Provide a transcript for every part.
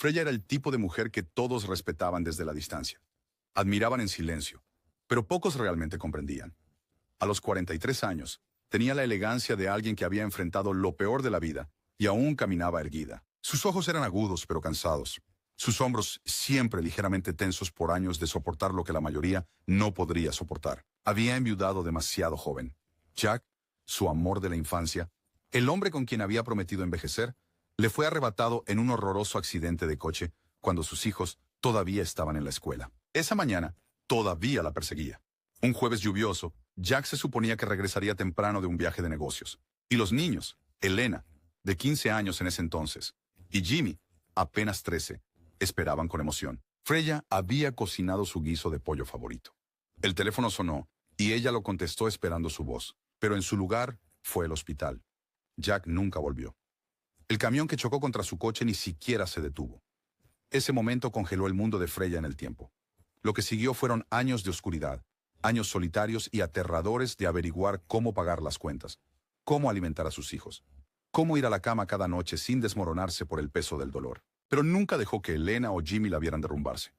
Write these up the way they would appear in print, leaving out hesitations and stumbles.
Freya era el tipo de mujer que todos respetaban desde la distancia. Admiraban en silencio, pero pocos realmente comprendían. A los 43 años, tenía la elegancia de alguien que había enfrentado lo peor de la vida y aún caminaba erguida. Sus ojos eran agudos pero cansados. Sus hombros siempre ligeramente tensos por años de soportar lo que la mayoría no podría soportar. Había enviudado demasiado joven. Jack, su amor de la infancia, el hombre con quien había prometido envejecer, le fue arrebatado en un horroroso accidente de coche cuando sus hijos todavía estaban en la escuela. Esa mañana, todavía la perseguía. Un jueves lluvioso, Jack se suponía que regresaría temprano de un viaje de negocios. Y los niños, Elena, de 15 años en ese entonces, y Jimmy, apenas 13, esperaban con emoción. Freya había cocinado su guiso de pollo favorito. El teléfono sonó y ella lo contestó esperando su voz, pero en su lugar fue el hospital. Jack nunca volvió. El camión que chocó contra su coche ni siquiera se detuvo. Ese momento congeló el mundo de Freya en el tiempo. Lo que siguió fueron años de oscuridad, años solitarios y aterradores de averiguar cómo pagar las cuentas, cómo alimentar a sus hijos, cómo ir a la cama cada noche sin desmoronarse por el peso del dolor. Pero nunca dejó que Elena o Jimmy la vieran derrumbarse.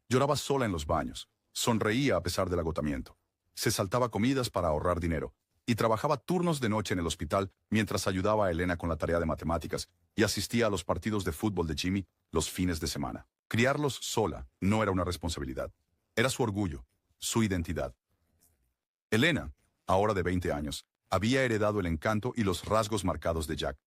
Lloraba sola en los baños, sonreía a pesar del agotamiento, se saltaba comidas para ahorrar dinero y trabajaba turnos de noche en el hospital mientras ayudaba a Elena con la tarea de matemáticas y asistía a los partidos de fútbol de Jimmy los fines de semana. Criarlos sola no era una responsabilidad, era su orgullo, su identidad. Elena, ahora de 20 años, había heredado el encanto y los rasgos marcados de Jack.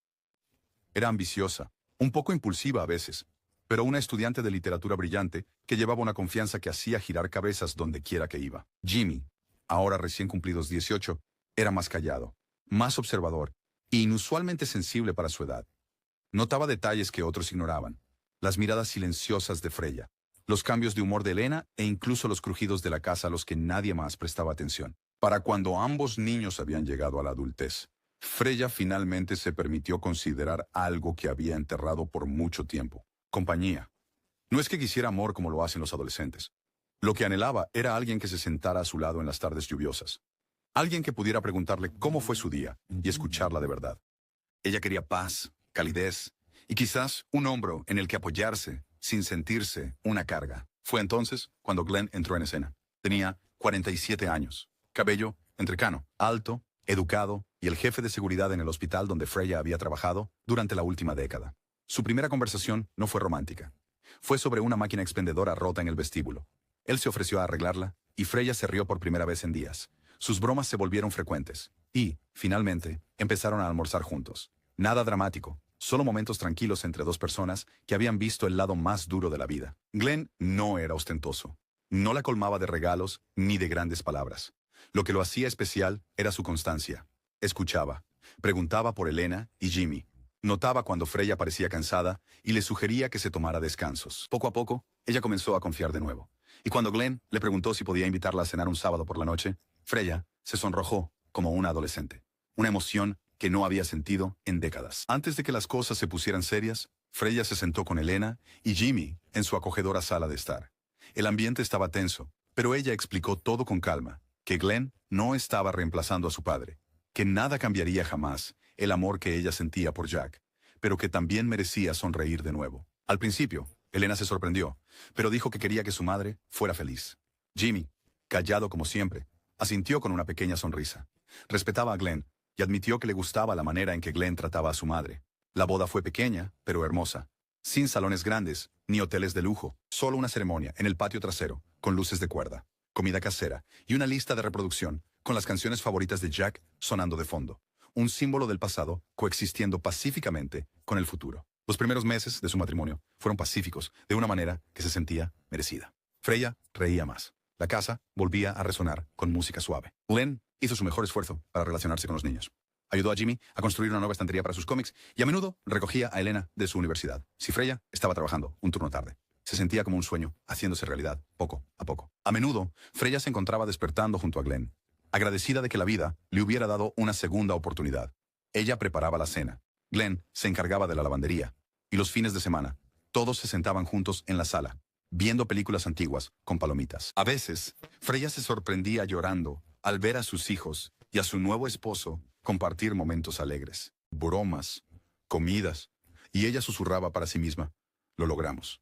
Era ambiciosa, un poco impulsiva a veces, pero una estudiante de literatura brillante que llevaba una confianza que hacía girar cabezas donde quiera que iba. Jimmy, ahora recién cumplidos 18, era más callado, más observador e inusualmente sensible para su edad. Notaba detalles que otros ignoraban, las miradas silenciosas de Freya, los cambios de humor de Elena e incluso los crujidos de la casa a los que nadie más prestaba atención. Para cuando ambos niños habían llegado a la adultez, Freya finalmente se permitió considerar algo que había enterrado por mucho tiempo: compañía. No es que quisiera amor como lo hacen los adolescentes. Lo que anhelaba era alguien que se sentara a su lado en las tardes lluviosas. Alguien que pudiera preguntarle cómo fue su día y escucharla de verdad. Ella quería paz, calidez y quizás un hombro en el que apoyarse sin sentirse una carga. Fue entonces cuando Glenn entró en escena. Tenía 47 años, cabello entrecano, alto, educado y el jefe de seguridad en el hospital donde Freya había trabajado durante la última década. Su primera conversación no fue romántica. Fue sobre una máquina expendedora rota en el vestíbulo. Él se ofreció a arreglarla y Freya se rió por primera vez en días. Sus bromas se volvieron frecuentes y, finalmente, empezaron a almorzar juntos. Nada dramático, solo momentos tranquilos entre dos personas que habían visto el lado más duro de la vida. Glenn no era ostentoso. No la colmaba de regalos ni de grandes palabras. Lo que lo hacía especial era su constancia. Escuchaba, preguntaba por Elena y Jimmy. Notaba cuando Freya parecía cansada y le sugería que se tomara descansos. Poco a poco, ella comenzó a confiar de nuevo. Y cuando Glenn le preguntó si podía invitarla a cenar un sábado por la noche, Freya se sonrojó como una adolescente. Una emoción que no había sentido en décadas. Antes de que las cosas se pusieran serias, Freya se sentó con Elena y Jimmy en su acogedora sala de estar. El ambiente estaba tenso, pero ella explicó todo con calma, que Glenn no estaba reemplazando a su padre, que nada cambiaría jamás el amor que ella sentía por Jack, pero que también merecía sonreír de nuevo. Al principio, Elena se sorprendió, pero dijo que quería que su madre fuera feliz. Jimmy, callado como siempre, asintió con una pequeña sonrisa. Respetaba a Glenn y admitió que le gustaba la manera en que Glenn trataba a su madre. La boda fue pequeña, pero hermosa. Sin salones grandes, ni hoteles de lujo. Solo una ceremonia en el patio trasero, con luces de cuerda, comida casera y una lista de reproducción, con las canciones favoritas de Jack sonando de fondo. Un símbolo del pasado coexistiendo pacíficamente con el futuro. Los primeros meses de su matrimonio fueron pacíficos, de una manera que se sentía merecida. Freya reía más. La casa volvía a resonar con música suave. Glenn hizo su mejor esfuerzo para relacionarse con los niños. Ayudó a Jimmy a construir una nueva estantería para sus cómics y a menudo recogía a Elena de su universidad. Si Freya estaba trabajando un turno tarde, se sentía como un sueño haciéndose realidad poco a poco. A menudo, Freya se encontraba despertando junto a Glenn, agradecida de que la vida le hubiera dado una segunda oportunidad. Ella preparaba la cena. Glenn se encargaba de la lavandería. Y los fines de semana, todos se sentaban juntos en la sala, viendo películas antiguas con palomitas. A veces, Freya se sorprendía llorando al ver a sus hijos y a su nuevo esposo compartir momentos alegres, bromas, comidas, y ella susurraba para sí misma: Lo logramos.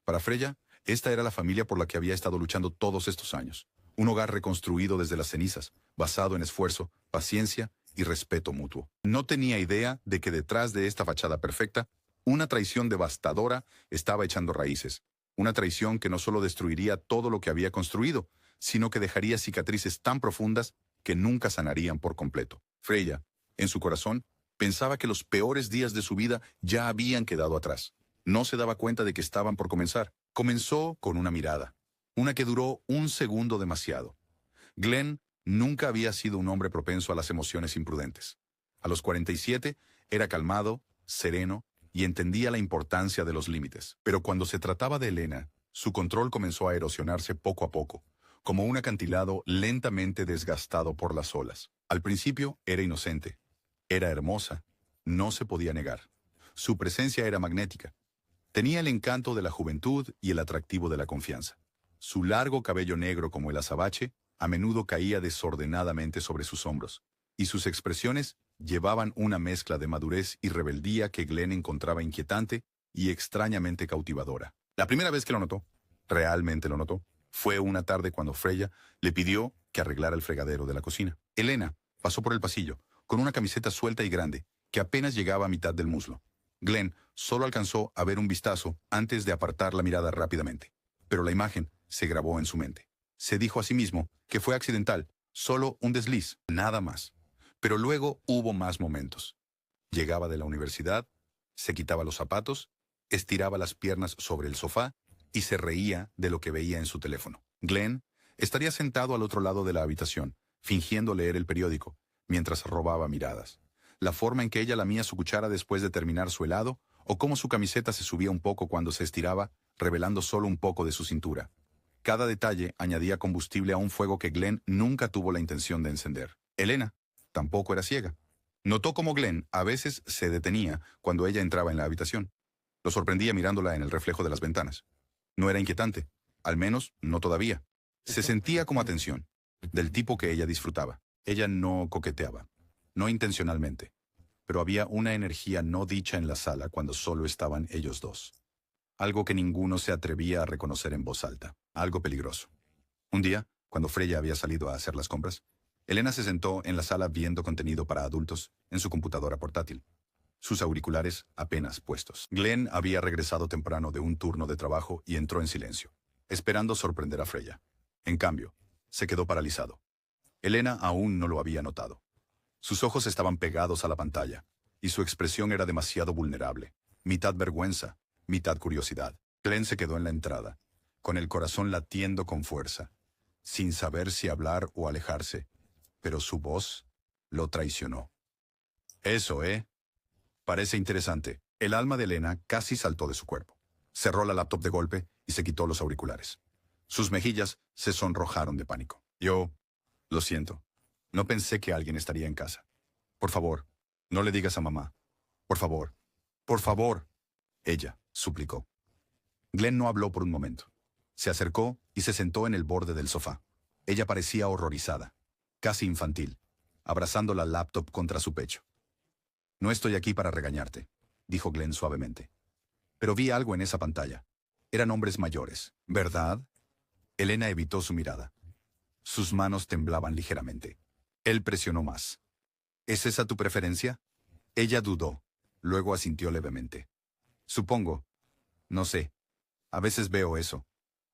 Para Freya, esta era la familia por la que había estado luchando todos estos años. Un hogar reconstruido desde las cenizas, basado en esfuerzo, paciencia y respeto mutuo. No tenía idea de que detrás de esta fachada perfecta, una traición devastadora estaba echando raíces. Una traición que no solo destruiría todo lo que había construido, sino que dejaría cicatrices tan profundas que nunca sanarían por completo. Freya, en su corazón, pensaba que los peores días de su vida ya habían quedado atrás. No se daba cuenta de que estaban por comenzar. Comenzó con una mirada, una que duró un segundo demasiado. Glenn nunca había sido un hombre propenso a las emociones imprudentes. A los 47 era calmado, sereno y entendía la importancia de los límites. Pero cuando se trataba de Elena, su control comenzó a erosionarse poco a poco, como un acantilado lentamente desgastado por las olas. Al principio era inocente, era hermosa, no se podía negar. Su presencia era magnética. Tenía el encanto de la juventud y el atractivo de la confianza. Su largo cabello negro como el azabache a menudo caía desordenadamente sobre sus hombros, y sus expresiones llevaban una mezcla de madurez y rebeldía que Glenn encontraba inquietante y extrañamente cautivadora. La primera vez que lo notó, realmente lo notó, fue una tarde cuando Freya le pidió que arreglara el fregadero de la cocina. Elena pasó por el pasillo, con una camiseta suelta y grande, que apenas llegaba a mitad del muslo. Glenn solo alcanzó a ver un vistazo antes de apartar la mirada rápidamente, pero la imagen se grabó en su mente. Se dijo a sí mismo que fue accidental, solo un desliz, nada más. Pero luego hubo más momentos. Llegaba de la universidad, se quitaba los zapatos, estiraba las piernas sobre el sofá y se reía de lo que veía en su teléfono. Glenn estaría sentado al otro lado de la habitación, fingiendo leer el periódico, mientras robaba miradas. La forma en que ella lamía su cuchara después de terminar su helado, o cómo su camiseta se subía un poco cuando se estiraba, revelando solo un poco de su cintura. Cada detalle añadía combustible a un fuego que Glenn nunca tuvo la intención de encender. Elena tampoco era ciega. Notó cómo Glenn a veces se detenía cuando ella entraba en la habitación. Lo sorprendía mirándola en el reflejo de las ventanas. No era inquietante, al menos no todavía. Se sentía como atención, del tipo que ella disfrutaba. Ella no coqueteaba, no intencionalmente, pero había una energía no dicha en la sala cuando solo estaban ellos dos. Algo que ninguno se atrevía a reconocer en voz alta, algo peligroso. Un día, cuando Freya había salido a hacer las compras, Elena se sentó en la sala viendo contenido para adultos en su computadora portátil, sus auriculares apenas puestos. Glenn había regresado temprano de un turno de trabajo y entró en silencio, esperando sorprender a Freya. En cambio, se quedó paralizado. Elena aún no lo había notado. Sus ojos estaban pegados a la pantalla, y su expresión era demasiado vulnerable, mitad vergüenza, mitad curiosidad. Glenn se quedó en la entrada, con el corazón latiendo con fuerza, sin saber si hablar o alejarse, pero su voz lo traicionó. Eso, parece interesante. El alma de Elena casi saltó de su cuerpo. Cerró la laptop de golpe y se quitó los auriculares. Sus mejillas se sonrojaron de pánico. Lo siento. No pensé que alguien estaría en casa. Por favor, no le digas a mamá. Por favor. Por favor. Ella suplicó. Glenn no habló por un momento. Se acercó y se sentó en el borde del sofá. Ella parecía horrorizada, casi infantil, abrazando la laptop contra su pecho. No estoy aquí para regañarte, dijo Glenn suavemente. Pero vi algo en esa pantalla. Eran hombres mayores, ¿verdad? Elena evitó su mirada. Sus manos temblaban ligeramente. Él presionó más. ¿Es esa tu preferencia? Ella dudó, luego asintió levemente. Supongo. No sé. A veces veo eso.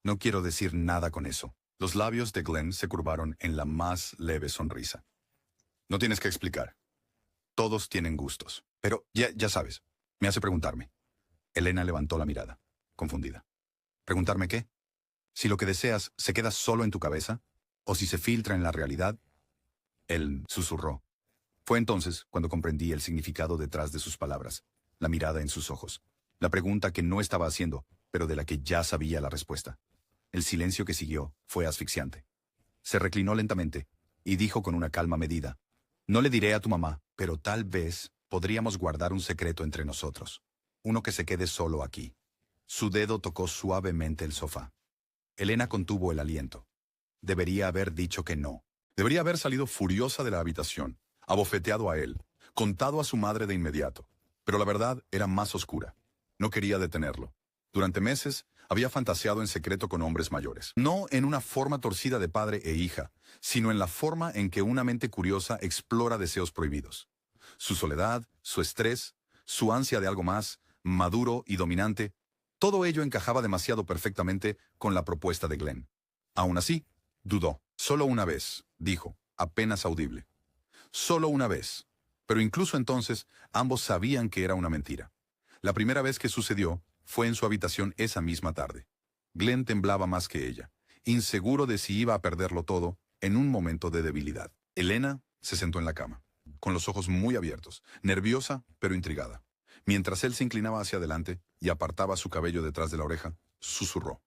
No quiero decir nada con eso. Los labios de Glenn se curvaron en la más leve sonrisa. No tienes que explicar. Todos tienen gustos. Pero ya sabes, me hace preguntarme. Elena levantó la mirada, confundida. ¿Preguntarme qué? Si lo que deseas se queda solo en tu cabeza, o si se filtra en la realidad. Él susurró. Fue entonces cuando comprendí el significado detrás de sus palabras, la mirada en sus ojos, la pregunta que no estaba haciendo, pero de la que ya sabía la respuesta. El silencio que siguió fue asfixiante. Se reclinó lentamente y dijo con una calma medida: no le diré a tu mamá, pero tal vez podríamos guardar un secreto entre nosotros. Uno que se quede solo aquí. Su dedo tocó suavemente el sofá. Elena contuvo el aliento. Debería haber dicho que no. Debería haber salido furiosa de la habitación, abofeteado a él, contado a su madre de inmediato. Pero la verdad era más oscura. No quería detenerlo. Durante meses, había fantaseado en secreto con hombres mayores. No en una forma torcida de padre e hija, sino en la forma en que una mente curiosa explora deseos prohibidos. Su soledad, su estrés, su ansia de algo más, maduro y dominante, todo ello encajaba demasiado perfectamente con la propuesta de Glenn. Aún así, dudó. Solo una vez, dijo, apenas audible. Solo una vez. Pero incluso entonces, ambos sabían que era una mentira. La primera vez que sucedió fue en su habitación esa misma tarde. Glenn temblaba más que ella, inseguro de si iba a perderlo todo en un momento de debilidad. Elena se sentó en la cama, con los ojos muy abiertos, nerviosa pero intrigada. Mientras él se inclinaba hacia adelante y apartaba su cabello detrás de la oreja, susurró.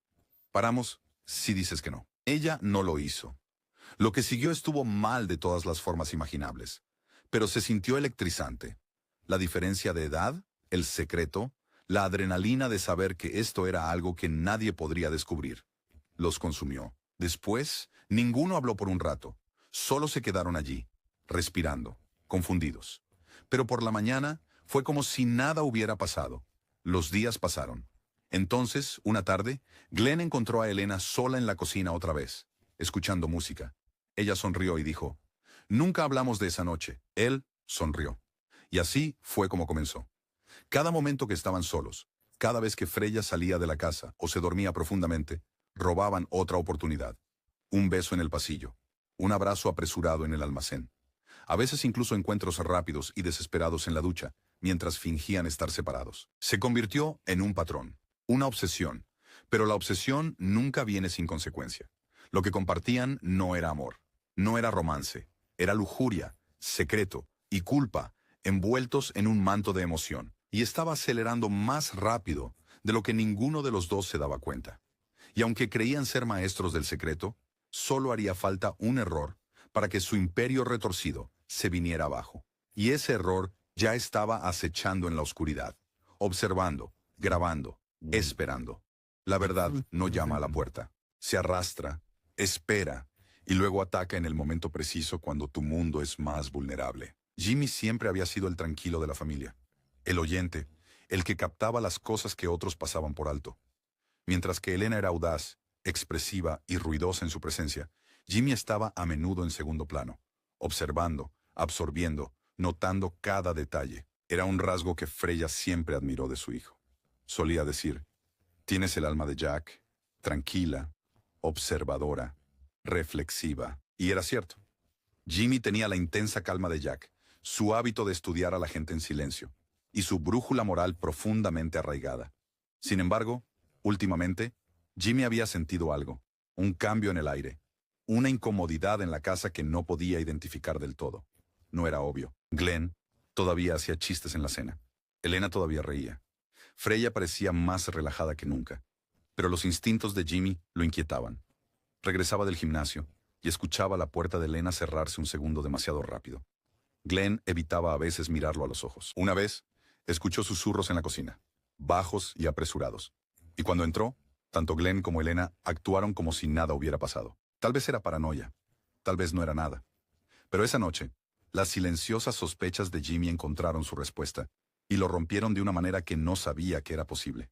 Paramos si dices que no. Ella no lo hizo. Lo que siguió estuvo mal de todas las formas imaginables, pero se sintió electrizante. La diferencia de edad, el secreto, la adrenalina de saber que esto era algo que nadie podría descubrir. Los consumió. Después, ninguno habló por un rato. Solo se quedaron allí, respirando, confundidos. Pero por la mañana fue como si nada hubiera pasado. Los días pasaron. Entonces, una tarde, Glenn encontró a Elena sola en la cocina otra vez, escuchando música. Ella sonrió y dijo, «Nunca hablamos de esa noche». Él sonrió. Y así fue como comenzó. Cada momento que estaban solos, cada vez que Freya salía de la casa o se dormía profundamente, robaban otra oportunidad. Un beso en el pasillo, un abrazo apresurado en el almacén. A veces incluso encuentros rápidos y desesperados en la ducha, mientras fingían estar separados. Se convirtió en un patrón, una obsesión, pero la obsesión nunca viene sin consecuencia. Lo que compartían no era amor, no era romance, era lujuria, secreto y culpa, envueltos en un manto de emoción, y estaba acelerando más rápido de lo que ninguno de los dos se daba cuenta. Y aunque creían ser maestros del secreto, solo haría falta un error para que su imperio retorcido se viniera abajo. Y ese error ya estaba acechando en la oscuridad, observando, grabando, esperando. La verdad no llama a la puerta, se arrastra, espera, y luego ataca en el momento preciso cuando tu mundo es más vulnerable. Jimmy siempre había sido el tranquilo de la familia, el oyente, el que captaba las cosas que otros pasaban por alto. Mientras que Elena era audaz, expresiva y ruidosa en su presencia, Jimmy estaba a menudo en segundo plano, observando, absorbiendo, notando cada detalle. Era un rasgo que Freya siempre admiró de su hijo. Solía decir, «Tienes el alma de Jack, tranquila, observadora, reflexiva». Y era cierto. Jimmy tenía la intensa calma de Jack, su hábito de estudiar a la gente en silencio, y su brújula moral profundamente arraigada. Sin embargo, últimamente, Jimmy había sentido algo, un cambio en el aire, una incomodidad en la casa que no podía identificar del todo. No era obvio. Glenn todavía hacía chistes en la cena. Elena todavía reía. Freya parecía más relajada que nunca. Pero los instintos de Jimmy lo inquietaban. Regresaba del gimnasio y escuchaba la puerta de Elena cerrarse un segundo demasiado rápido. Glenn evitaba a veces mirarlo a los ojos. Una vez, escuchó susurros en la cocina, bajos y apresurados. Y cuando entró, tanto Glenn como Elena actuaron como si nada hubiera pasado. Tal vez era paranoia, tal vez no era nada. Pero esa noche, las silenciosas sospechas de Jimmy encontraron su respuesta, y lo rompieron de una manera que no sabía que era posible.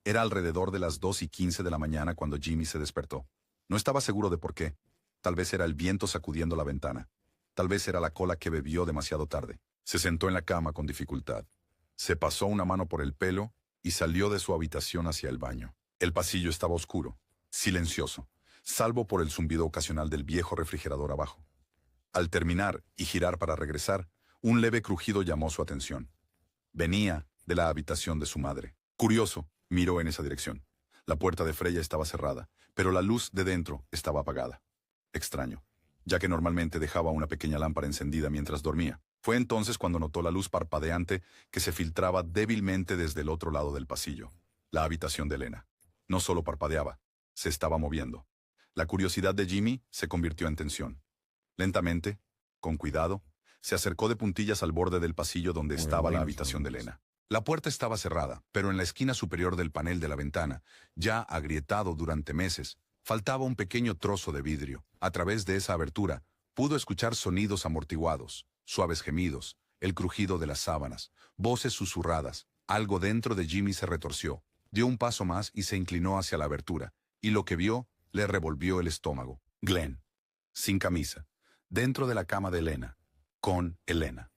Era alrededor de las 2:15 de la mañana cuando Jimmy se despertó. No estaba seguro de por qué. Tal vez era el viento sacudiendo la ventana. Tal vez era la cola que bebió demasiado tarde. Se sentó en la cama con dificultad. Se pasó una mano por el pelo y salió de su habitación hacia el baño. El pasillo estaba oscuro, silencioso, salvo por el zumbido ocasional del viejo refrigerador abajo. Al terminar y girar para regresar, un leve crujido llamó su atención. Venía de la habitación de su madre. Curioso, miró en esa dirección. La puerta de Freya estaba cerrada, pero la luz de dentro estaba apagada. Extraño, ya que normalmente dejaba una pequeña lámpara encendida mientras dormía. Fue entonces cuando notó la luz parpadeante que se filtraba débilmente desde el otro lado del pasillo. La habitación de Elena. No solo parpadeaba, se estaba moviendo. La curiosidad de Jimmy se convirtió en tensión. Lentamente, con cuidado, se acercó de puntillas al borde del pasillo donde estaba la habitación de Elena. La puerta estaba cerrada, pero en la esquina superior del panel de la ventana, ya agrietado durante meses, faltaba un pequeño trozo de vidrio. A través de esa abertura, pudo escuchar sonidos amortiguados, suaves gemidos, el crujido de las sábanas, voces susurradas. Algo dentro de Jimmy se retorció, Dio un paso más y se inclinó hacia la abertura, y lo que vio le revolvió el estómago. Glenn, sin camisa, dentro de la cama de Elena, con Elena.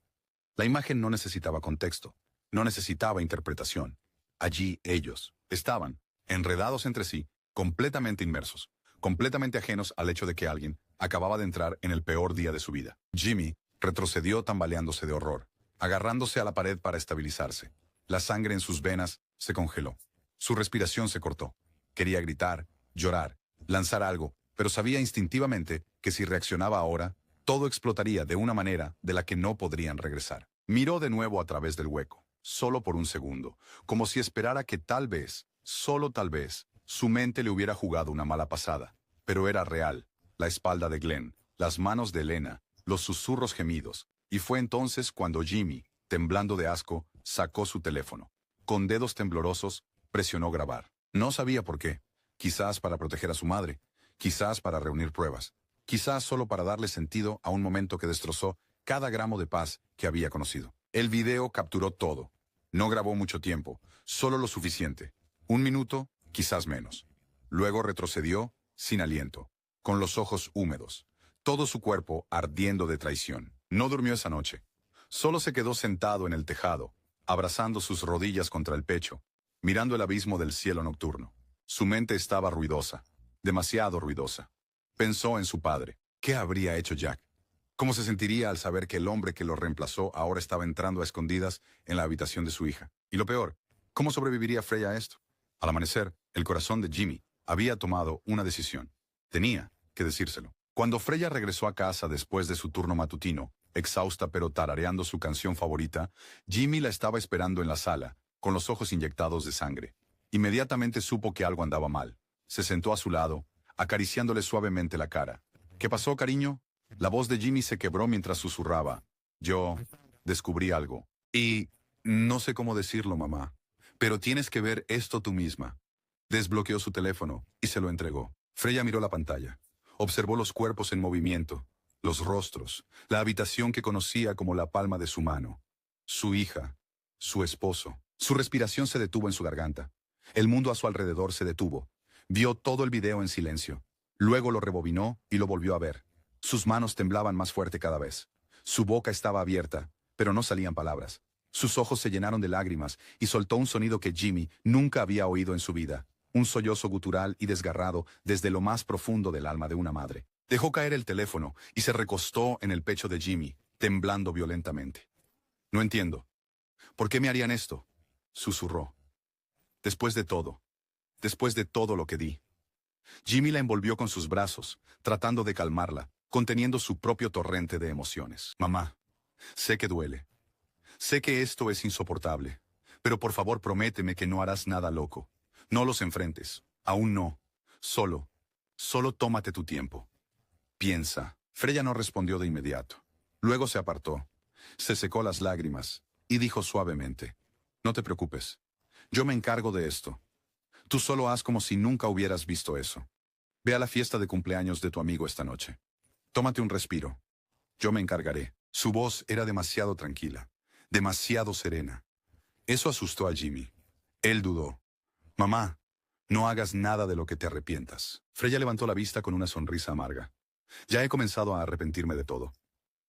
La imagen no necesitaba contexto, no necesitaba interpretación. Allí ellos estaban, enredados entre sí, completamente inmersos, completamente ajenos al hecho de que alguien acababa de entrar en el peor día de su vida. Jimmy retrocedió tambaleándose de horror, agarrándose a la pared para estabilizarse. La sangre en sus venas se congeló. Su respiración se cortó. Quería gritar, llorar, lanzar algo, pero sabía instintivamente que si reaccionaba ahora, todo explotaría de una manera de la que no podrían regresar. Miró de nuevo a través del hueco, solo por un segundo, como si esperara que tal vez, solo tal vez, su mente le hubiera jugado una mala pasada. Pero era real. La espalda de Glenn, las manos de Elena, los susurros gemidos. Y fue entonces cuando Jimmy, temblando de asco, sacó su teléfono. Con dedos temblorosos, presionó grabar. No sabía por qué. Quizás para proteger a su madre. Quizás para reunir pruebas. Quizás solo para darle sentido a un momento que destrozó cada gramo de paz que había conocido. El video capturó todo. No grabó mucho tiempo, solo lo suficiente. 1 minuto, quizás menos. Luego retrocedió, sin aliento, con los ojos húmedos, todo su cuerpo ardiendo de traición. No durmió esa noche. Solo se quedó sentado en el tejado, abrazando sus rodillas contra el pecho, mirando el abismo del cielo nocturno. Su mente estaba ruidosa, demasiado ruidosa. Pensó en su padre. ¿Qué habría hecho Jack? ¿Cómo se sentiría al saber que el hombre que lo reemplazó ahora estaba entrando a escondidas en la habitación de su hija? Y lo peor, ¿cómo sobreviviría Freya a esto? Al amanecer, el corazón de Jimmy había tomado una decisión. Tenía que decírselo. Cuando Freya regresó a casa después de su turno matutino, exhausta pero tarareando su canción favorita, Jimmy la estaba esperando en la sala, con los ojos inyectados de sangre. Inmediatamente supo que algo andaba mal. Se sentó a su lado, acariciándole suavemente la cara. ¿Qué pasó, cariño? La voz de Jimmy se quebró mientras susurraba. Yo descubrí algo. Y no sé cómo decirlo, mamá, pero tienes que ver esto tú misma. Desbloqueó su teléfono y se lo entregó. Freya miró la pantalla. Observó los cuerpos en movimiento, los rostros, la habitación que conocía como la palma de su mano. Su hija, su esposo. Su respiración se detuvo en su garganta. El mundo a su alrededor se detuvo. Vio todo el video en silencio. Luego lo rebobinó y lo volvió a ver. Sus manos temblaban más fuerte cada vez. Su boca estaba abierta, pero no salían palabras. Sus ojos se llenaron de lágrimas y soltó un sonido que Jimmy nunca había oído en su vida. Un sollozo gutural y desgarrado desde lo más profundo del alma de una madre. Dejó caer el teléfono y se recostó en el pecho de Jimmy, temblando violentamente. No entiendo. ¿Por qué me harían esto? Susurró. Después de todo lo que di. Jimmy la envolvió con sus brazos, tratando de calmarla, conteniendo su propio torrente de emociones. Mamá, sé que duele. Sé que esto es insoportable, pero por favor prométeme que no harás nada loco. No los enfrentes. Aún no. Solo tómate tu tiempo. Piensa. Freya no respondió de inmediato. Luego se apartó. Se secó las lágrimas y dijo suavemente: No te preocupes. Yo me encargo de esto. Tú solo haz como si nunca hubieras visto eso. Ve a la fiesta de cumpleaños de tu amigo esta noche. Tómate un respiro. Yo me encargaré. Su voz era demasiado tranquila, demasiado serena. Eso asustó a Jimmy. Él dudó. Mamá, no hagas nada de lo que te arrepientas. Freya levantó la vista con una sonrisa amarga. Ya he comenzado a arrepentirme de todo.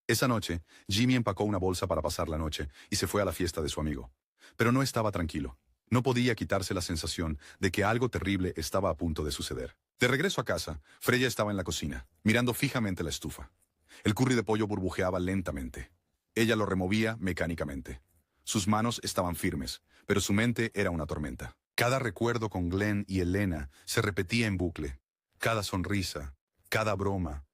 Esa noche, Jimmy empacó una bolsa para pasar la noche y se fue a la fiesta de su amigo. Pero no estaba tranquilo. No podía quitarse la sensación de que algo terrible estaba a punto de suceder. De regreso a casa, Freya estaba en la cocina, mirando fijamente la estufa. El curry de pollo burbujeaba lentamente. Ella lo removía mecánicamente. Sus manos estaban firmes, pero su mente era una tormenta. Cada recuerdo con Glenn y Elena se repetía en bucle. Cada sonrisa, cada broma,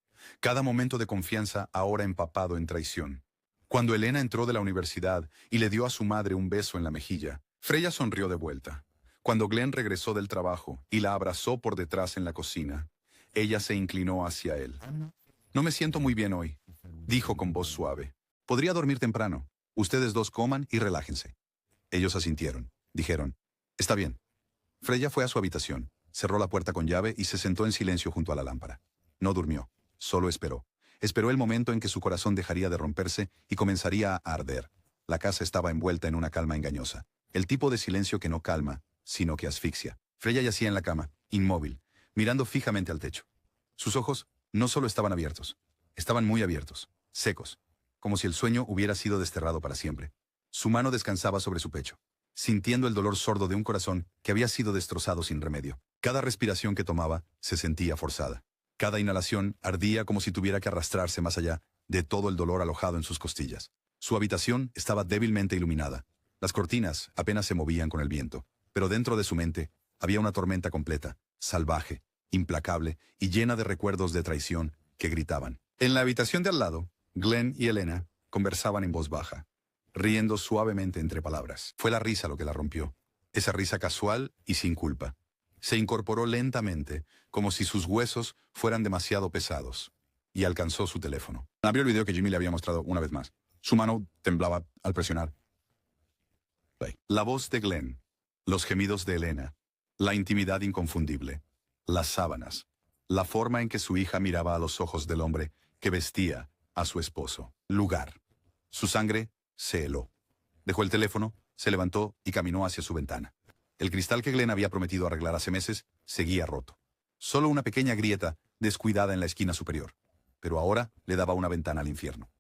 cada momento de confianza ahora empapado en traición. Cuando Elena entró de la universidad y le dio a su madre un beso en la mejilla, Freya sonrió de vuelta. Cuando Glenn regresó del trabajo y la abrazó por detrás en la cocina, ella se inclinó hacia él. No me siento muy bien hoy, dijo con voz suave. Podría dormir temprano. Ustedes dos coman y relájense. Ellos asintieron. Dijeron: Está bien. Freya fue a su habitación, cerró la puerta con llave y se sentó en silencio junto a la lámpara. No durmió, solo esperó. Esperó el momento en que su corazón dejaría de romperse y comenzaría a arder. La casa estaba envuelta en una calma engañosa. El tipo de silencio que no calma, sino que asfixia. Freya yacía en la cama, inmóvil, mirando fijamente al techo. Sus ojos no solo estaban abiertos, estaban muy abiertos, secos, como si el sueño hubiera sido desterrado para siempre. Su mano descansaba sobre su pecho, sintiendo el dolor sordo de un corazón que había sido destrozado sin remedio. Cada respiración que tomaba se sentía forzada. Cada inhalación ardía como si tuviera que arrastrarse más allá de todo el dolor alojado en sus costillas. Su habitación estaba débilmente iluminada. Las cortinas apenas se movían con el viento, pero dentro de su mente había una tormenta completa, salvaje, implacable y llena de recuerdos de traición que gritaban. En la habitación de al lado, Glenn y Elena conversaban en voz baja, riendo suavemente entre palabras. Fue la risa lo que la rompió, esa risa casual y sin culpa. Se incorporó lentamente, como si sus huesos fueran demasiado pesados, y alcanzó su teléfono. Abrió el video que Jimmy le había mostrado una vez más. Su mano temblaba al presionar play. La voz de Glenn, los gemidos de Elena, la intimidad inconfundible, las sábanas, la forma en que su hija miraba a los ojos del hombre que vestía a su esposo. Lugar. Su sangre se heló. Dejó el teléfono, se levantó y caminó hacia su ventana. El cristal que Glenn había prometido arreglar hace meses seguía roto. Solo una pequeña grieta descuidada en la esquina superior, pero ahora le daba una ventana al infierno.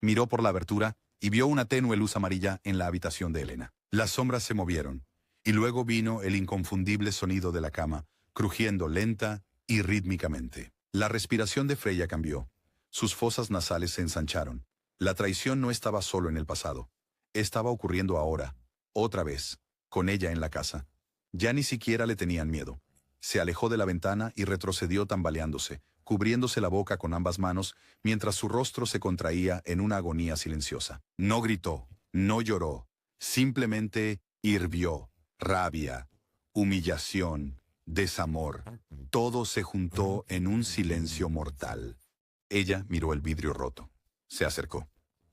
Miró por la abertura y vio una tenue luz amarilla en la habitación de Elena. Las sombras se movieron, y luego vino el inconfundible sonido de la cama, crujiendo lenta y rítmicamente. La respiración de Freya cambió. Sus fosas nasales se ensancharon. La traición no estaba solo en el pasado. Estaba ocurriendo ahora, otra vez, con ella en la casa. Ya ni siquiera le tenían miedo. Se alejó de la ventana y retrocedió tambaleándose, cubriéndose la boca con ambas manos, mientras su rostro se contraía en una agonía silenciosa. No gritó, no lloró, simplemente hirvió. Rabia, humillación, desamor. Todo se juntó en un silencio mortal. Ella miró el vidrio roto. Se acercó,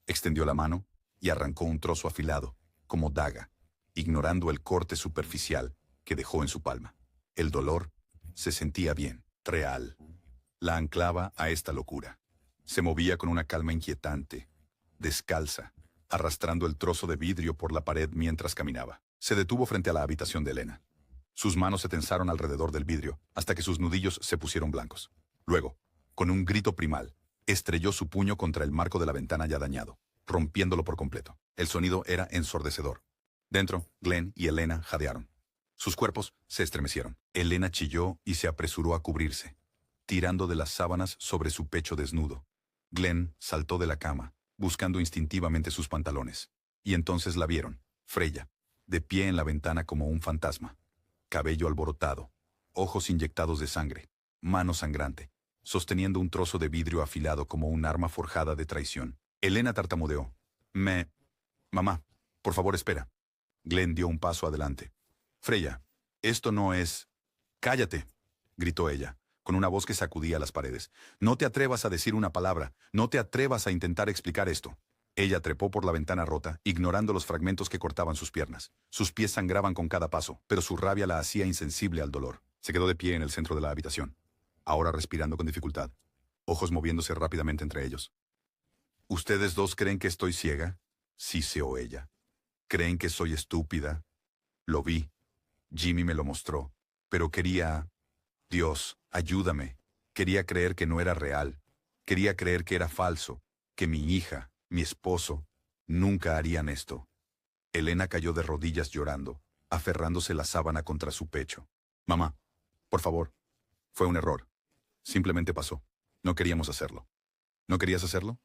extendió la mano y arrancó un trozo afilado, como daga, ignorando el corte superficial que dejó en su palma. El dolor se sentía bien, real. La anclaba a esta locura. Se movía con una calma inquietante, descalza, arrastrando el trozo de vidrio por la pared mientras caminaba. Se detuvo frente a la habitación de Elena. Sus manos se tensaron alrededor del vidrio hasta que sus nudillos se pusieron blancos. Luego, con un grito primal, estrelló su puño contra el marco de la ventana ya dañado, rompiéndolo por completo. El sonido era ensordecedor. Dentro, Glenn y Elena jadearon. Sus cuerpos se estremecieron. Elena chilló y se apresuró a cubrirse, tirando de las sábanas sobre su pecho desnudo. Glenn saltó de la cama, buscando instintivamente sus pantalones. Y entonces la vieron, Freya, de pie en la ventana como un fantasma. Cabello alborotado, ojos inyectados de sangre, mano sangrante, sosteniendo un trozo de vidrio afilado como un arma forjada de traición. Elena tartamudeó. Mamá, por favor espera. Glenn dio un paso adelante. Freya, esto no es... Cállate, gritó ella, con una voz que sacudía las paredes. No te atrevas a decir una palabra, no te atrevas a intentar explicar esto. Ella trepó por la ventana rota, ignorando los fragmentos que cortaban sus piernas. Sus pies sangraban con cada paso, pero su rabia la hacía insensible al dolor. Se quedó de pie en el centro de la habitación, ahora respirando con dificultad, ojos moviéndose rápidamente entre ellos. ¿Ustedes dos creen que estoy ciega? Siseó ella. ¿Creen que soy estúpida? Lo vi. Jimmy me lo mostró. Pero quería... Dios, ayúdame. Quería creer que no era real. Quería creer que era falso. Que mi hija, mi esposo, nunca harían esto. Elena cayó de rodillas llorando, aferrándose la sábana contra su pecho. Mamá, por favor. Fue un error. Simplemente pasó. No queríamos hacerlo. ¿No querías hacerlo?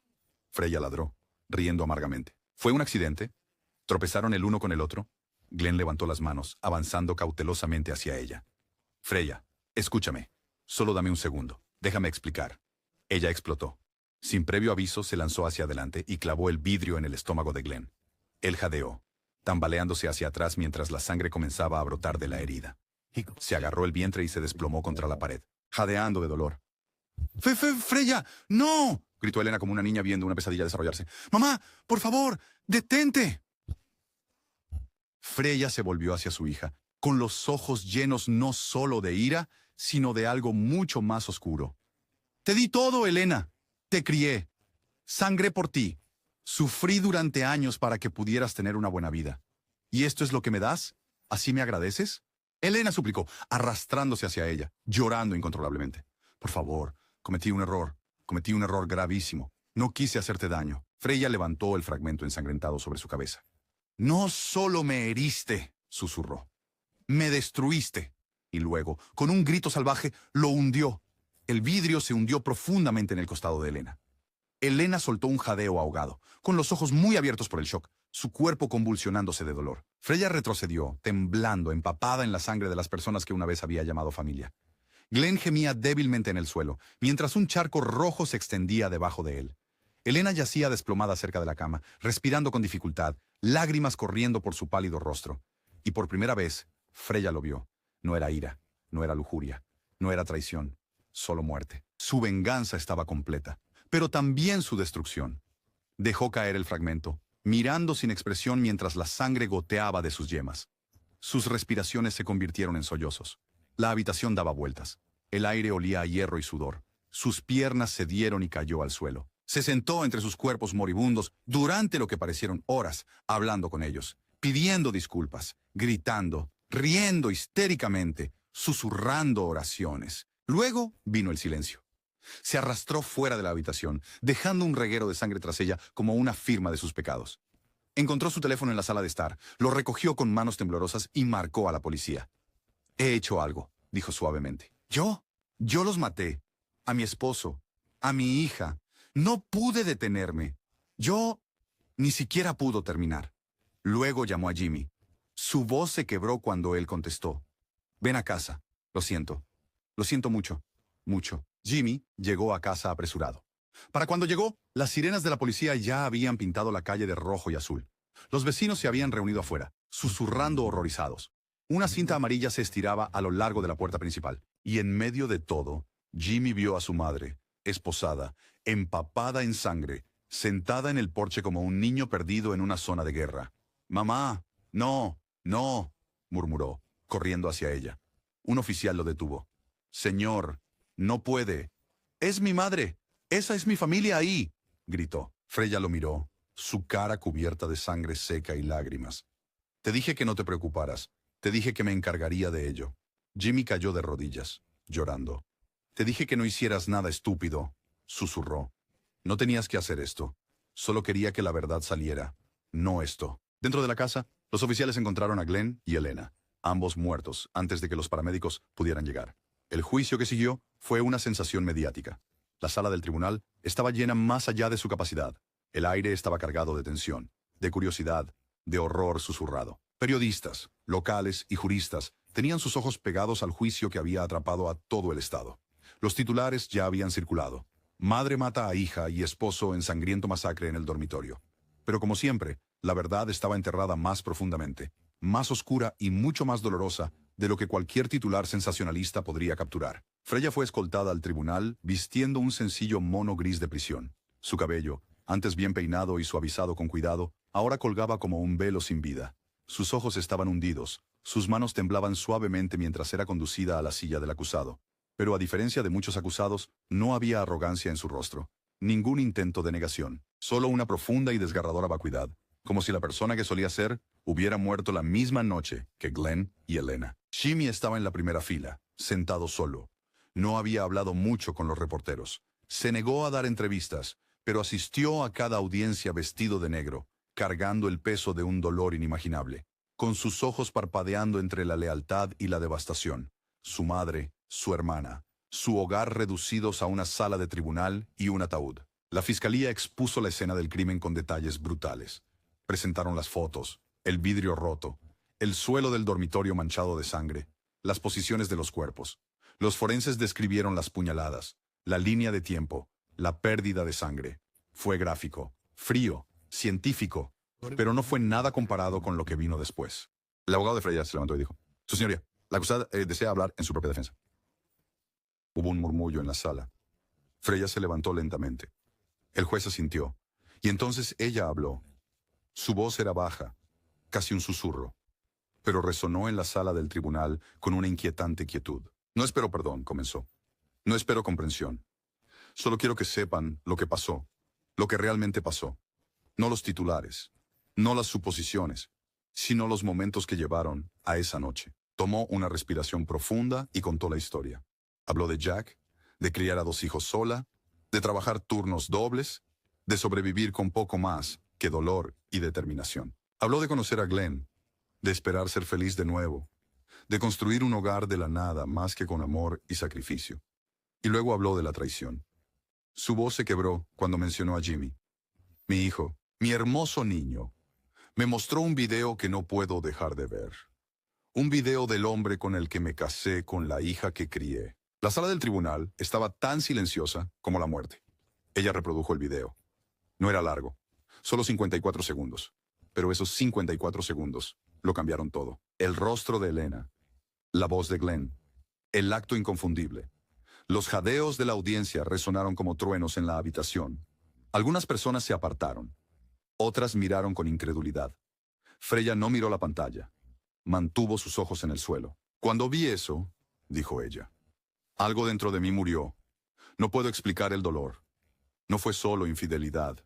Freya ladró, riendo amargamente. ¿Fue un accidente? ¿Tropezaron el uno con el otro? Glenn levantó las manos, avanzando cautelosamente hacia ella. Freya, escúchame. Solo dame un segundo. Déjame explicar. Ella explotó. Sin previo aviso, se lanzó hacia adelante y clavó el vidrio en el estómago de Glenn. Él jadeó, tambaleándose hacia atrás mientras la sangre comenzaba a brotar de la herida. Se agarró el vientre y se desplomó contra la pared, jadeando de dolor. ¡Freya! ¡No! Gritó Elena como una niña viendo una pesadilla desarrollarse. ¡Mamá! ¡Por favor! ¡Detente! Freya se volvió hacia su hija, con los ojos llenos no solo de ira, sino de algo mucho más oscuro. Te di todo, Elena. Te crié. Sangré por ti. Sufrí durante años para que pudieras tener una buena vida. ¿Y esto es lo que me das? ¿Así me agradeces? Elena suplicó, arrastrándose hacia ella, llorando incontrolablemente. Por favor, cometí un error gravísimo. No quise hacerte daño. Freya levantó el fragmento ensangrentado sobre su cabeza. No solo me heriste, susurró. Me destruiste. Y luego, con un grito salvaje, lo hundió. El vidrio se hundió profundamente en el costado de Elena. Elena soltó un jadeo ahogado, con los ojos muy abiertos por el shock, su cuerpo convulsionándose de dolor. Freya retrocedió, temblando, empapada en la sangre de las personas que una vez había llamado familia. Glenn gemía débilmente en el suelo, mientras un charco rojo se extendía debajo de él. Elena yacía desplomada cerca de la cama, respirando con dificultad, lágrimas corriendo por su pálido rostro. Y por primera vez, Freya lo vio. No era ira, no era lujuria, no era traición, solo muerte. Su venganza estaba completa, pero también su destrucción. Dejó caer el fragmento, mirando sin expresión mientras la sangre goteaba de sus yemas. Sus respiraciones se convirtieron en sollozos. La habitación daba vueltas. El aire olía a hierro y sudor. Sus piernas cedieron y cayó al suelo. Se sentó entre sus cuerpos moribundos durante lo que parecieron horas, hablando con ellos, pidiendo disculpas, gritando, riendo histéricamente, susurrando oraciones. Luego vino el silencio. Se arrastró fuera de la habitación, dejando un reguero de sangre tras ella como una firma de sus pecados. Encontró su teléfono en la sala de estar, lo recogió con manos temblorosas y marcó a la policía. He hecho algo, dijo suavemente. Yo los maté. A mi esposo, a mi hija. No pude detenerme. Ni siquiera pudo terminar. Luego llamó a Jimmy. Su voz se quebró cuando él contestó. Ven a casa. Lo siento. Lo siento mucho. Mucho. Jimmy llegó a casa apresurado. Para cuando llegó, las sirenas de la policía ya habían pintado la calle de rojo y azul. Los vecinos se habían reunido afuera, susurrando horrorizados. Una cinta amarilla se estiraba a lo largo de la puerta principal. Y en medio de todo, Jimmy vio a su madre, esposada, empapada en sangre, sentada en el porche como un niño perdido en una zona de guerra. «Mamá, no, no», murmuró, corriendo hacia ella. Un oficial lo detuvo. «Señor, no puede. Es mi madre. Esa es mi familia ahí», gritó. Freya lo miró, su cara cubierta de sangre seca y lágrimas. «Te dije que no te preocuparas. Te dije que me encargaría de ello». Jimmy cayó de rodillas, llorando. «Te dije que no hicieras nada estúpido», susurró. «No tenías que hacer esto. Solo quería que la verdad saliera. No esto». Dentro de la casa, los oficiales encontraron a Glenn y Elena, ambos muertos antes de que los paramédicos pudieran llegar. El juicio que siguió fue una sensación mediática. La sala del tribunal estaba llena más allá de su capacidad. El aire estaba cargado de tensión, de curiosidad, de horror susurrado. Periodistas, locales y juristas tenían sus ojos pegados al juicio que había atrapado a todo el estado. Los titulares ya habían circulado. Madre mata a hija y esposo en sangriento masacre en el dormitorio. Pero como siempre, la verdad estaba enterrada más profundamente, más oscura y mucho más dolorosa de lo que cualquier titular sensacionalista podría capturar. Freya fue escoltada al tribunal vistiendo un sencillo mono gris de prisión. Su cabello, antes bien peinado y suavizado con cuidado, ahora colgaba como un velo sin vida. Sus ojos estaban hundidos, sus manos temblaban suavemente mientras era conducida a la silla del acusado. Pero a diferencia de muchos acusados, no había arrogancia en su rostro, ningún intento de negación, solo una profunda y desgarradora vacuidad, como si la persona que solía ser hubiera muerto la misma noche que Glenn y Elena. Jimmy estaba en la primera fila, sentado solo. No había hablado mucho con los reporteros. Se negó a dar entrevistas, pero asistió a cada audiencia vestido de negro, cargando el peso de un dolor inimaginable, con sus ojos parpadeando entre la lealtad y la devastación. Su madre, su hermana, su hogar reducidos a una sala de tribunal y un ataúd. La fiscalía expuso la escena del crimen con detalles brutales. Presentaron las fotos, el vidrio roto, el suelo del dormitorio manchado de sangre, las posiciones de los cuerpos. Los forenses describieron las puñaladas, la línea de tiempo, la pérdida de sangre. Fue gráfico, frío, científico, pero no fue nada comparado con lo que vino después. El abogado de Freya se levantó y dijo: «Su señoría, la acusada desea hablar en su propia defensa». Hubo un murmullo en la sala. Freya se levantó lentamente. El juez asintió, y entonces ella habló. Su voz era baja, casi un susurro, pero resonó en la sala del tribunal con una inquietante quietud. «No espero perdón», comenzó. «No espero comprensión. Solo quiero que sepan lo que pasó, lo que realmente pasó. No los titulares, no las suposiciones, sino los momentos que llevaron a esa noche. Tomó una respiración profunda y contó la historia. Habló de Jack, de criar a 2 hijos sola, de trabajar turnos dobles, de sobrevivir con poco más que dolor y determinación. Habló de conocer a Glenn, de esperar ser feliz de nuevo, de construir un hogar de la nada más que con amor y sacrificio. Y luego habló de la traición. Su voz se quebró cuando mencionó a Jimmy. Mi hijo, mi hermoso niño, me mostró un video que no puedo dejar de ver. Un video del hombre con el que me casé con la hija que crié. La sala del tribunal estaba tan silenciosa como la muerte. Ella reprodujo el video. No era largo, solo 54 segundos. Pero esos 54 segundos lo cambiaron todo. El rostro de Elena, la voz de Glenn, el acto inconfundible. Los jadeos de la audiencia resonaron como truenos en la habitación. Algunas personas se apartaron. Otras miraron con incredulidad. Freya no miró la pantalla. Mantuvo sus ojos en el suelo. Cuando vi eso, dijo ella, algo dentro de mí murió. No puedo explicar el dolor. No fue solo infidelidad.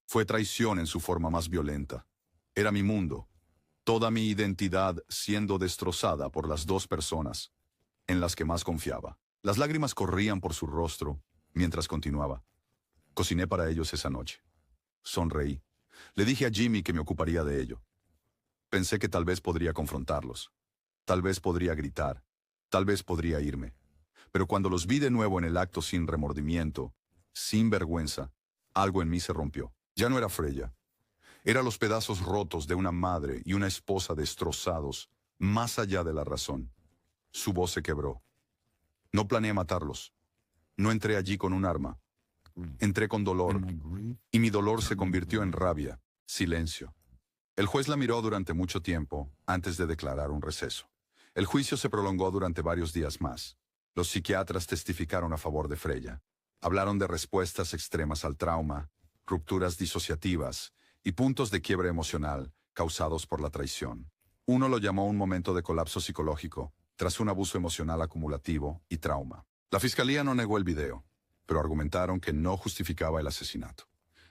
Fue traición en su forma más violenta. Era mi mundo, toda mi identidad siendo destrozada por las 2 personas en las que más confiaba. Las lágrimas corrían por su rostro mientras continuaba. Cociné para ellos esa noche. Sonreí. Le dije a Jimmy que me ocuparía de ello. Pensé que tal vez podría confrontarlos. Tal vez podría gritar. Tal vez podría irme. Pero cuando los vi de nuevo en el acto sin remordimiento, sin vergüenza, algo en mí se rompió. Ya no era Freya. Era los pedazos rotos de una madre y una esposa destrozados, más allá de la razón. Su voz se quebró. No planeé matarlos. No entré allí con un arma. Entré con dolor, y mi dolor se convirtió en rabia, silencio. El juez la miró durante mucho tiempo antes de declarar un receso. El juicio se prolongó durante varios días más. Los psiquiatras testificaron a favor de Freya. Hablaron de respuestas extremas al trauma, rupturas disociativas y puntos de quiebre emocional causados por la traición. Uno lo llamó un momento de colapso psicológico, tras un abuso emocional acumulativo y trauma. La fiscalía no negó el video, pero argumentaron que no justificaba el asesinato.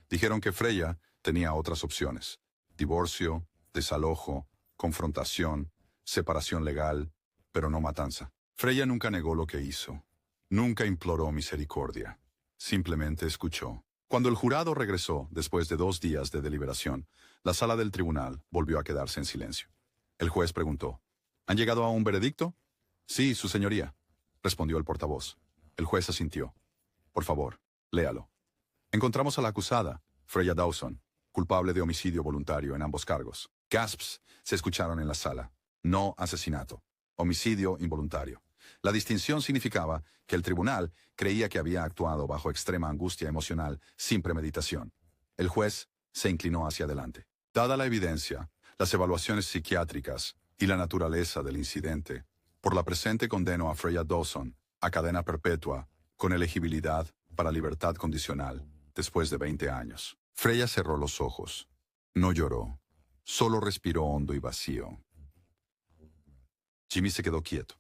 Dijeron que Freya tenía otras opciones: divorcio, desalojo, confrontación, separación legal, pero no matanza. Freya nunca negó lo que hizo. Nunca imploró misericordia. Simplemente escuchó. Cuando el jurado regresó, después de 2 días de deliberación, la sala del tribunal volvió a quedarse en silencio. El juez preguntó, ¿han llegado a un veredicto? Sí, su señoría, respondió el portavoz. El juez asintió. Por favor, léalo. Encontramos a la acusada, Freya Dawson, culpable de homicidio voluntario en ambos cargos. Gasps se escucharon en la sala. No asesinato. Homicidio involuntario. La distinción significaba que el tribunal creía que había actuado bajo extrema angustia emocional sin premeditación. El juez se inclinó hacia adelante. Dada la evidencia, las evaluaciones psiquiátricas y la naturaleza del incidente, por la presente condeno a Freya Dawson a cadena perpetua con elegibilidad para libertad condicional después de 20 años. Freya cerró los ojos. No lloró. Solo respiró hondo y vacío. Jimmy se quedó quieto.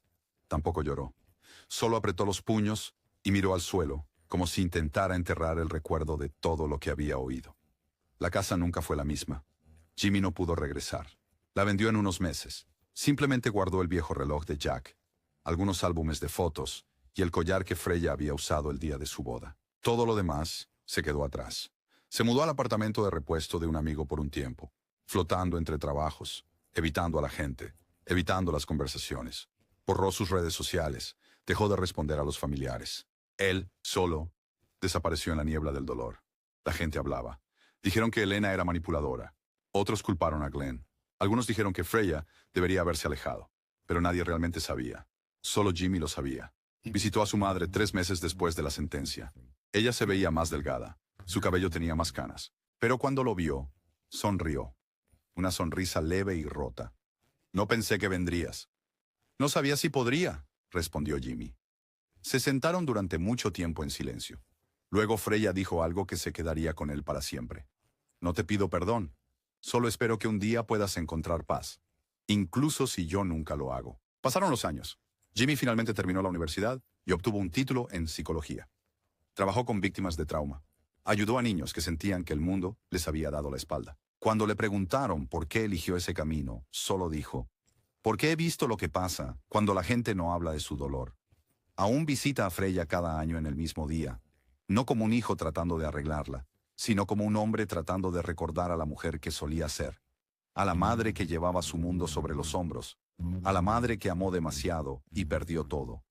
Tampoco lloró. Solo apretó los puños y miró al suelo, como si intentara enterrar el recuerdo de todo lo que había oído. La casa nunca fue la misma. Jimmy no pudo regresar. La vendió en unos meses. Simplemente guardó el viejo reloj de Jack, algunos álbumes de fotos y el collar que Freya había usado el día de su boda. Todo lo demás se quedó atrás. Se mudó al apartamento de repuesto de un amigo por un tiempo, flotando entre trabajos, evitando a la gente, evitando las conversaciones. Borró sus redes sociales, dejó de responder a los familiares. Él, solo, desapareció en la niebla del dolor. La gente hablaba. Dijeron que Elena era manipuladora. Otros culparon a Glenn. Algunos dijeron que Freya debería haberse alejado, pero nadie realmente sabía. Solo Jimmy lo sabía. Visitó a su madre 3 meses después de la sentencia. Ella se veía más delgada. Su cabello tenía más canas. Pero cuando lo vio, sonrió. Una sonrisa leve y rota. No pensé que vendrías. No sabía si podría, respondió Jimmy. Se sentaron durante mucho tiempo en silencio. Luego Freya dijo algo que se quedaría con él para siempre. No te pido perdón. Solo espero que un día puedas encontrar paz, incluso si yo nunca lo hago. Pasaron los años. Jimmy finalmente terminó la universidad y obtuvo un título en psicología. Trabajó con víctimas de trauma. Ayudó a niños que sentían que el mundo les había dado la espalda. Cuando le preguntaron por qué eligió ese camino, solo dijo, Porque he visto lo que pasa cuando la gente no habla de su dolor. Aún visita a Freya cada año en el mismo día, no como un hijo tratando de arreglarla, sino como un hombre tratando de recordar a la mujer que solía ser, a la madre que llevaba su mundo sobre los hombros, a la madre que amó demasiado y perdió todo.